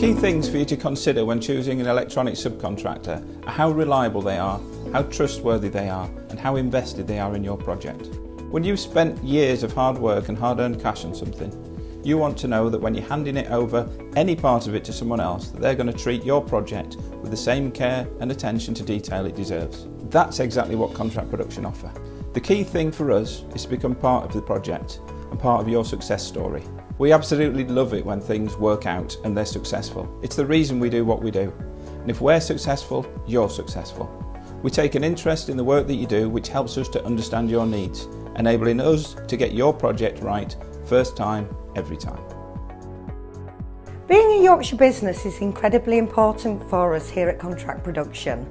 Key things for you to consider when choosing an electronic subcontractor are how reliable they are, how trustworthy they are, and how invested they are in your project. When you've spent years of hard work and hard-earned cash on something, you want to know that when you're handing it over, any part of it to someone else, that they're going to treat your project with the same care and attention to detail it deserves. That's exactly what contract production offer. The key thing for us is to become part of the project and part of your success story. We absolutely love it when things work out and they're successful. It's the reason we do what we do. And if we're successful, you're successful. We take an interest in the work that you do, which helps us to understand your needs, enabling us to get your project right first time, every time. Being a Yorkshire business is incredibly important for us here at Contract Production.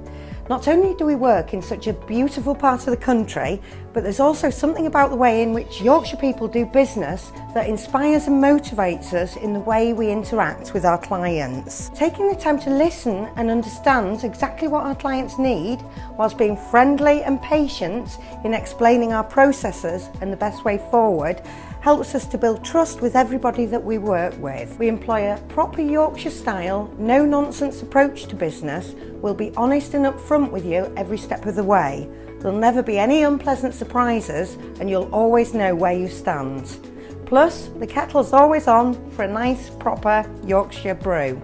Not only do we work in such a beautiful part of the country, but there's also something about the way in which Yorkshire people do business that inspires and motivates us in the way we interact with our clients. Taking the time to listen and understand exactly what our clients need, whilst being friendly and patient in explaining our processes and the best way forward, helps us to build trust with everybody that we work with. We employ a proper Yorkshire style, no nonsense approach to business. We'll be honest and upfront with you every step of the way. There'll never be any unpleasant surprises and you'll always know where you stand. Plus, the kettle's always on for a nice proper Yorkshire brew.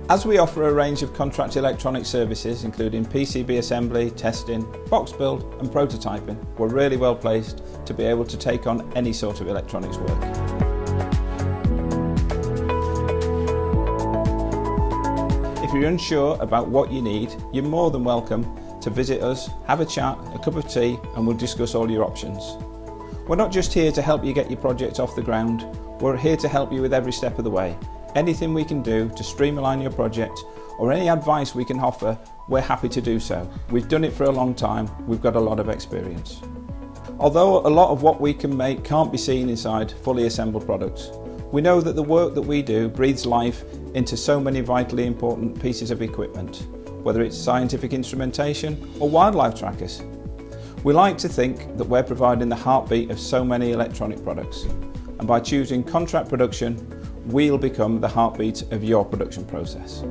As we offer a range of contract electronic services including PCB assembly, testing, box build and prototyping, we're really well placed to be able to take on any sort of electronics work. If you're unsure about what you need, you're more than welcome to visit us, have a chat, a cup of tea, and we'll discuss all your options. We're not just here to help you get your project off the ground, we're here to help you with every step of the way. Anything we can do to streamline your project or any advice we can offer, we're happy to do so. We've done it for a long time, we've got a lot of experience. Although a lot of what we can make can't be seen inside fully assembled products, we know that the work that we do breathes life into so many vitally important pieces of equipment, whether it's scientific instrumentation or wildlife trackers. We like to think that we're providing the heartbeat of so many electronic products, and by choosing contract production, we'll become the heartbeat of your production process.